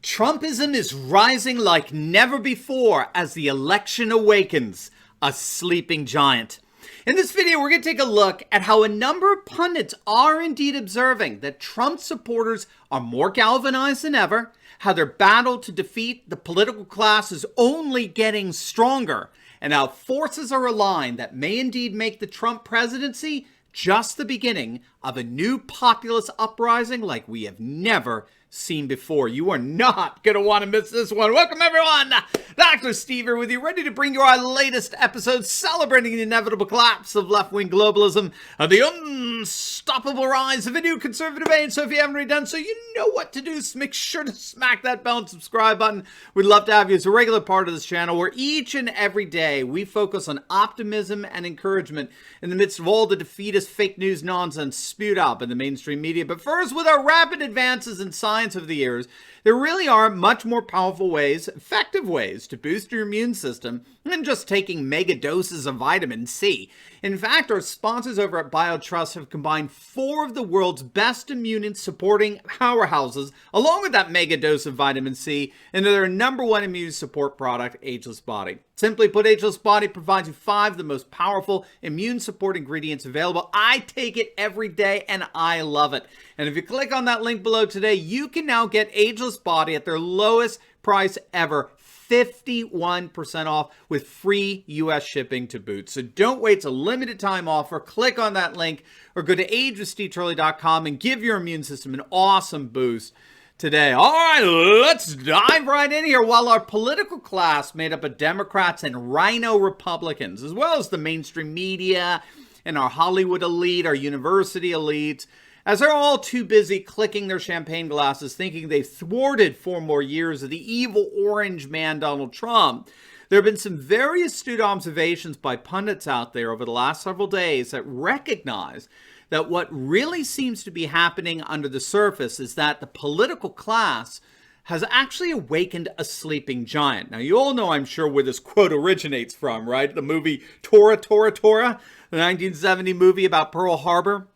Trumpism is rising like never before as the election awakens, a sleeping giant. In this video, we're going to take a look at how a number of pundits are indeed observing that Trump supporters are more galvanized than ever, how their battle to defeat the political class is only getting stronger, and how forces are aligned that may indeed make the Trump presidency just the beginning of a new populist uprising like we have never seen before. You are not going to want to miss this one. Welcome, everyone. Dr. Steve here with you, ready to bring you our latest episode celebrating the inevitable collapse of left-wing globalism and the unstoppable rise of a new conservative age. So if you haven't already done so, you know what to do. So make sure to smack that bell and subscribe button. We'd love to have you as a regular part of this channel where each and every day we focus on optimism and encouragement in the midst of all the defeatist fake news nonsense spewed out by the mainstream media. But first, with our rapid advances in science of the years, there really are much more powerful ways, effective ways to boost your immune system than just taking mega doses of vitamin C. In fact, our sponsors over at BioTrust have combined 4 of the world's best immune supporting powerhouses along with that mega dose of vitamin C into their #1 immune support product, Ageless Body. Simply put, Ageless Body provides you 5 of the most powerful immune support ingredients available. I take it every day and I love it. And if you click on that link below today, you can now get Ageless Body at their lowest price ever, 51% off with free US shipping to boot. So don't wait, it's a limited time offer. Click on that link or go to agewithsteveturley.com and give your immune system an awesome boost today. All right, let's dive right in here. While our political class made up of Democrats and rhino Republicans, as well as the mainstream media and our Hollywood elite, our university elites, as they're all too busy clicking their champagne glasses thinking they've thwarted 4 more years of the evil orange man Donald Trump, there have been some very astute observations by pundits out there over the last several days that recognize that what really seems to be happening under the surface is that the political class has actually awakened a sleeping giant. Now, you all know, I'm sure, where this quote originates from, right? The movie Tora, Tora, Tora, the 1970 movie about Pearl Harbor.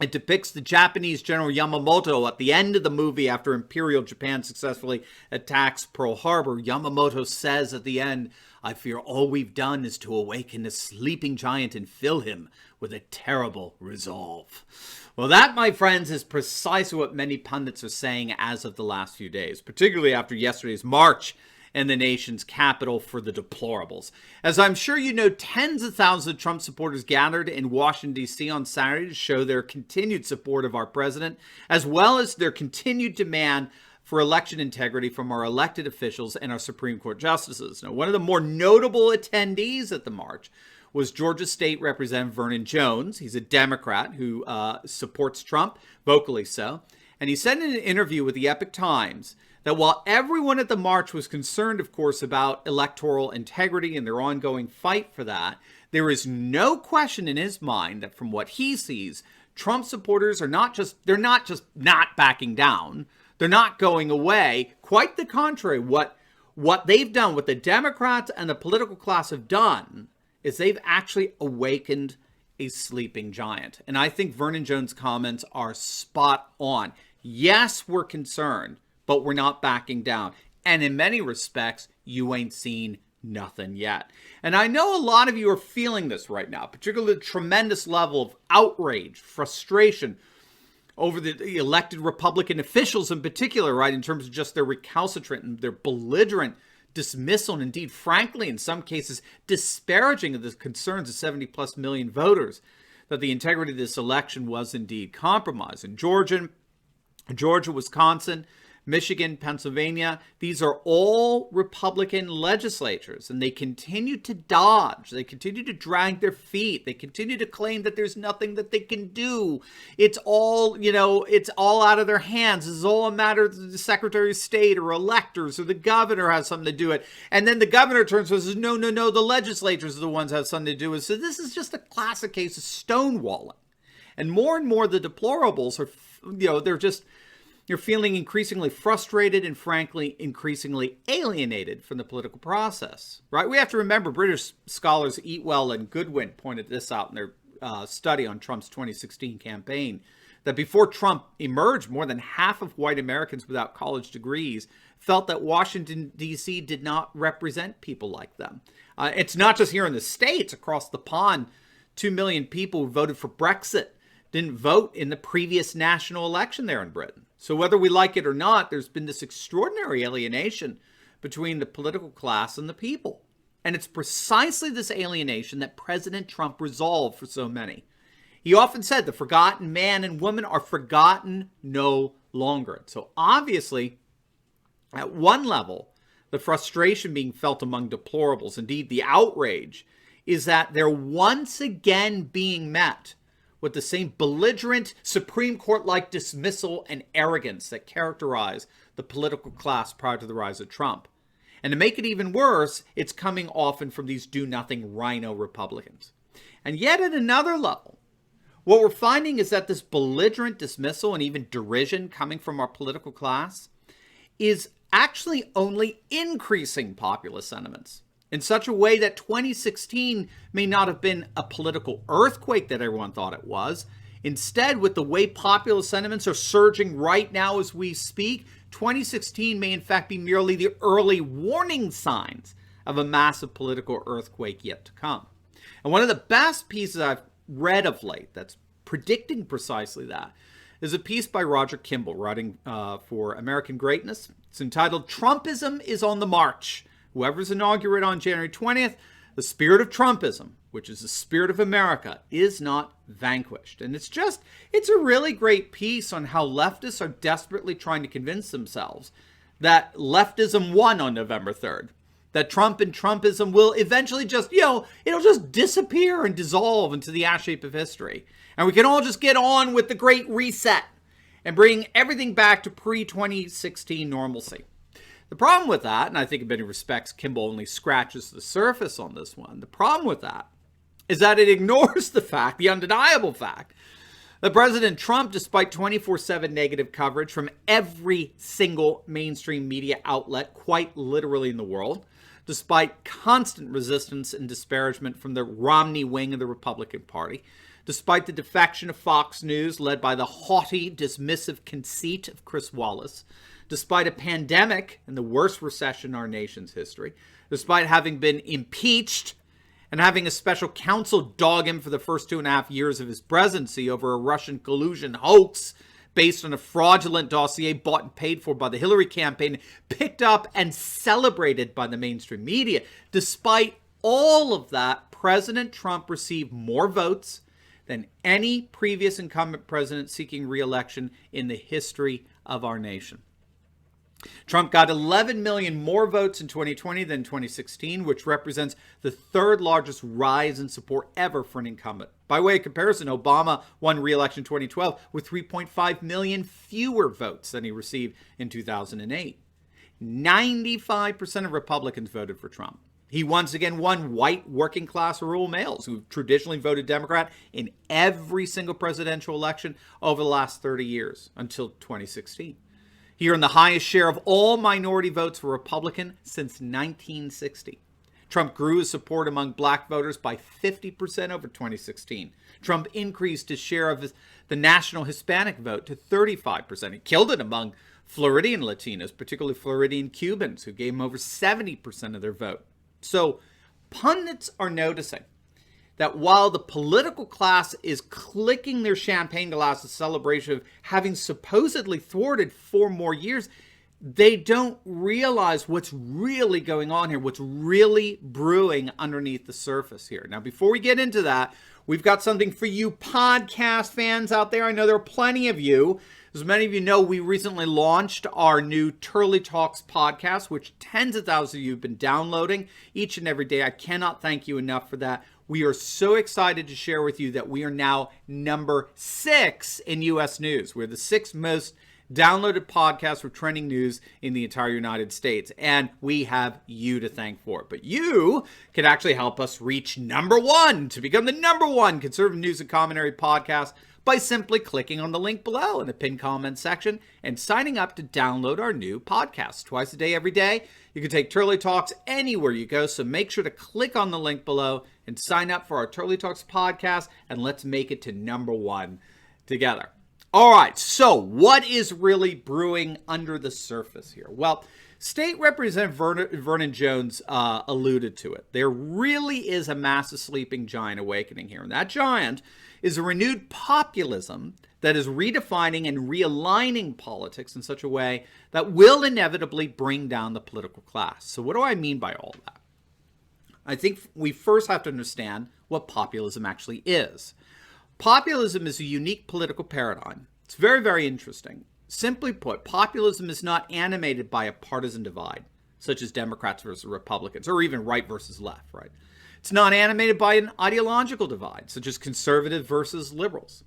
It depicts the Japanese General Yamamoto at the end of the movie after Imperial Japan successfully attacks Pearl Harbor. Yamamoto says at the end, "I fear all we've done is to awaken a sleeping giant and fill him with a terrible resolve." Well, that, my friends, is precisely what many pundits are saying as of the last few days, particularly after yesterday's march in the nation's capital for the deplorables. As I'm sure you know, tens of thousands of Trump supporters gathered in Washington, D.C. on Saturday to show their continued support of our president, as well as their continued demand for election integrity from our elected officials and our Supreme Court justices. Now, one of the more notable attendees at the march was Georgia State Representative Vernon Jones. He's a Democrat who supports Trump, vocally so. And he said in an interview with the Epoch Times that while everyone at the march was concerned, of course, about electoral integrity and their ongoing fight for that, there is no question in his mind that from what he sees, Trump supporters are not just not backing down. They're not going away. Quite the contrary. What they've done, what the Democrats and the political class have done, is they've actually awakened a sleeping giant. And I think Vernon Jones' comments are spot on. Yes, we're concerned, but we're not backing down. And in many respects, you ain't seen nothing yet. And I know a lot of you are feeling this right now, particularly the tremendous level of outrage, frustration over the elected Republican officials in particular, right, in terms of just their recalcitrant and their belligerent dismissal, and indeed, frankly, in some cases, disparaging of the concerns of 70+ million voters that the integrity of this election was indeed compromised. In Georgia, Wisconsin, Michigan, Pennsylvania, these are all Republican legislatures, and they continue to dodge. They continue to drag their feet. They continue to claim that there's nothing that they can do. It's all, it's all out of their hands. This is all a matter of the Secretary of State or electors or the governor has something to do with it. And then the governor turns and says, no, the legislatures are the ones that have something to do with it. So this is just a classic case of stonewalling. And more the deplorables are, you're feeling increasingly frustrated and, frankly, increasingly alienated from the political process, right? We have to remember British scholars Eatwell and Goodwin pointed this out in their study on Trump's 2016 campaign, that before Trump emerged, more than half of white Americans without college degrees felt that Washington, D.C. did not represent people like them. It's not just here in the States. Across the pond, 2 million people who voted for Brexit didn't vote in the previous national election there in Britain. So whether we like it or not, there's been this extraordinary alienation between the political class and the people. And it's precisely this alienation that President Trump resolved for so many. He often said the forgotten man and woman are forgotten no longer. So obviously, at one level, the frustration being felt among deplorables, indeed the outrage, is that they're once again being met with the same belligerent Supreme Court-like dismissal and arrogance that characterized the political class prior to the rise of Trump. And to make it even worse, it's coming often from these do-nothing rhino Republicans. And yet at another level, what we're finding is that this belligerent dismissal and even derision coming from our political class is actually only increasing populist sentiments in such a way that 2016 may not have been a political earthquake that everyone thought it was. Instead, with the way populist sentiments are surging right now as we speak, 2016 may in fact be merely the early warning signs of a massive political earthquake yet to come. And one of the best pieces I've read of late that's predicting precisely that is a piece by Roger Kimball writing for American Greatness. It's entitled, "Trumpism is on the March. Whoever's inaugurated on January 20th, the spirit of Trumpism, which is the spirit of America, is not vanquished." And it's a really great piece on how leftists are desperately trying to convince themselves that leftism won on November 3rd. That Trump and Trumpism will eventually just, it'll just disappear and dissolve into the ash heap of history. And we can all just get on with the great reset and bring everything back to pre-2016 normalcy. The problem with that, and I think in many respects Kimball only scratches the surface on this one, the problem with that is that it ignores the undeniable fact, that President Trump, despite 24/7 negative coverage from every single mainstream media outlet, quite literally in the world, despite constant resistance and disparagement from the Romney wing of the Republican Party, despite the defection of Fox News led by the haughty, dismissive conceit of Chris Wallace, despite a pandemic and the worst recession in our nation's history, despite having been impeached and having a special counsel dog him for the first 2.5 years of his presidency over a Russian collusion hoax based on a fraudulent dossier bought and paid for by the Hillary campaign, picked up and celebrated by the mainstream media. Despite all of that, President Trump received more votes than any previous incumbent president seeking re-election in the history of our nation. Trump got 11 million more votes in 2020 than 2016, which represents the third largest rise in support ever for an incumbent. By way of comparison, Obama won re-election in 2012 with 3.5 million fewer votes than he received in 2008. 95% of Republicans voted for Trump. He once again won white working-class rural males who traditionally voted Democrat in every single presidential election over the last 30 years until 2016. He earned the highest share of all minority votes for Republican since 1960. Trump grew his support among black voters by 50% over 2016. Trump increased his share of the national Hispanic vote to 35%. He killed it among Floridian Latinos, particularly Floridian Cubans, who gave him over 70% of their vote. So pundits are noticing that while the political class is clicking their champagne glass in celebration of having supposedly thwarted 4 more years, they don't realize what's really going on here, what's really brewing underneath the surface here. Now, before we get into that, we've got something for you podcast fans out there. I know there are plenty of you. As many of you know, we recently launched our new Turley Talks podcast, which tens of thousands of you have been downloading each and every day. I cannot thank you enough for that. We are so excited to share with you that we are now number 6 in U.S. news. We're the 6th most downloaded podcast for trending news in the entire United States, and we have you to thank for it. But you can actually help us reach number 1 to become the number 1 conservative news and commentary podcast by simply clicking on the link below in the pinned comment section and signing up to download our new podcast twice a day, every day. You can take Turley Talks anywhere you go, so make sure to click on the link below and sign up for our Turley Talks podcast, and let's make it to number 1 together. All right, so what is really brewing under the surface here? Well, State Representative Vernon Jones alluded to it. There really is a massive sleeping giant awakening here. And that giant is a renewed populism that is redefining and realigning politics in such a way that will inevitably bring down the political class. So what do I mean by all that? I think we first have to understand what populism actually is. Populism is a unique political paradigm. It's very, very interesting. Simply put, populism is not animated by a partisan divide, such as Democrats versus Republicans, or even right versus left, right? It's not animated by an ideological divide, such as conservative versus liberals.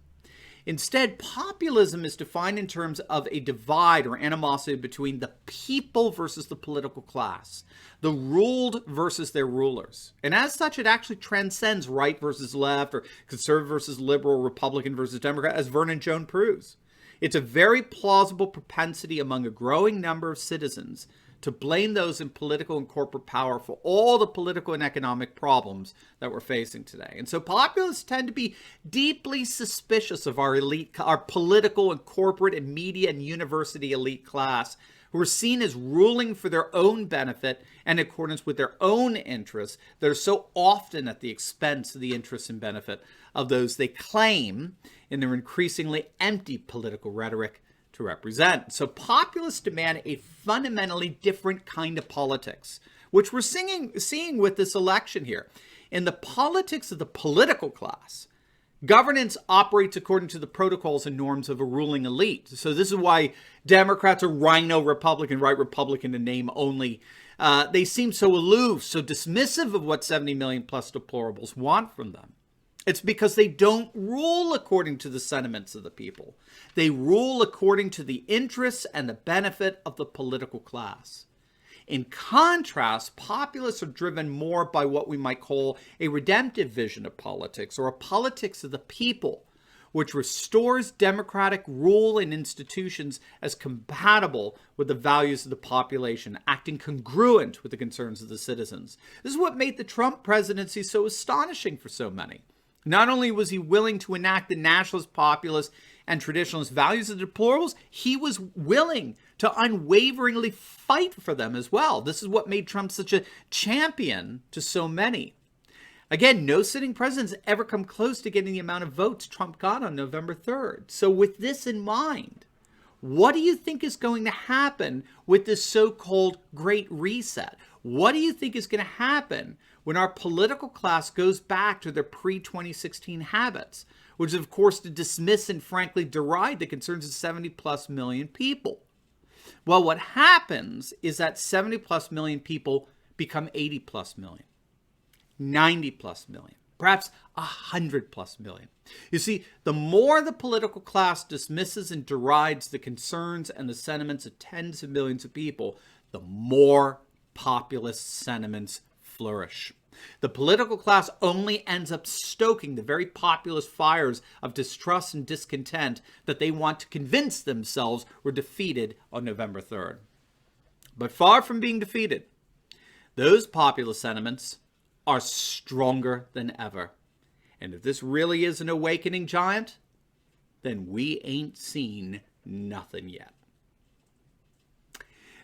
Instead, populism is defined in terms of a divide or animosity between the people versus the political class, the ruled versus their rulers. And as such, it actually transcends right versus left, or conservative versus liberal, Republican versus Democrat, as Vernon Jones proves. It's a very plausible propensity among a growing number of citizens to blame those in political and corporate power for all the political and economic problems that we're facing today. And so populists tend to be deeply suspicious of our elite, our political and corporate and media and university elite class, who are seen as ruling for their own benefit and in accordance with their own interests that are so often at the expense of the interests and benefit of those they claim in their increasingly empty political rhetoric to represent. So populists demand a fundamentally different kind of politics, which we're seeing with this election here. In the politics of the political class, governance operates according to the protocols and norms of a ruling elite. So this is why Democrats are rhino Republican, right Republican in name only. They seem so aloof, so dismissive of what 70 million plus deplorables want from them. It's because they don't rule according to the sentiments of the people. They rule according to the interests and the benefit of the political class. In contrast, populists are driven more by what we might call a redemptive vision of politics, or a politics of the people, which restores democratic rule and institutions as compatible with the values of the population, acting congruent with the concerns of the citizens. This is what made the Trump presidency so astonishing for so many. Not only was he willing to enact the nationalist, populist, and traditionalist values of the deplorables, he was willing to unwaveringly fight for them as well. This is what made Trump such a champion to so many. Again, no sitting president has ever come close to getting the amount of votes Trump got on November 3rd. So with this in mind, what do you think is going to happen with this so-called Great Reset? What do you think is going to happen when our political class goes back to their pre-2016 habits, which is, of course, to dismiss and frankly deride the concerns of 70 plus million people? Well, what happens is that 70 plus million people become 80 plus million, 90 plus million, perhaps 100 plus million. You see, the more the political class dismisses and derides the concerns and the sentiments of tens of millions of people, the more populist sentiments flourish. The political class only ends up stoking the very populist fires of distrust and discontent that they want to convince themselves were defeated on November 3rd. But far from being defeated, those populist sentiments are stronger than ever. And if this really is an awakening giant, then we ain't seen nothing yet.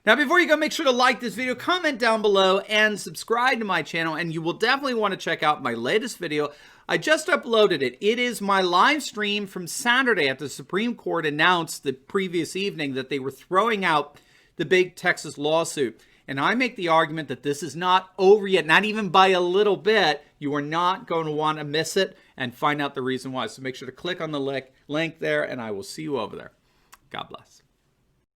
Now, before you go, make sure to like this video, comment down below, and subscribe to my channel. And you will definitely want to check out my latest video. I just uploaded it. It is my live stream from Saturday after the Supreme Court announced the previous evening that they were throwing out the big Texas lawsuit. And I make the argument that this is not over yet, not even by a little bit. You are not going to want to miss it and find out the reason why. So make sure to click on the link there, and I will see you over there. God bless.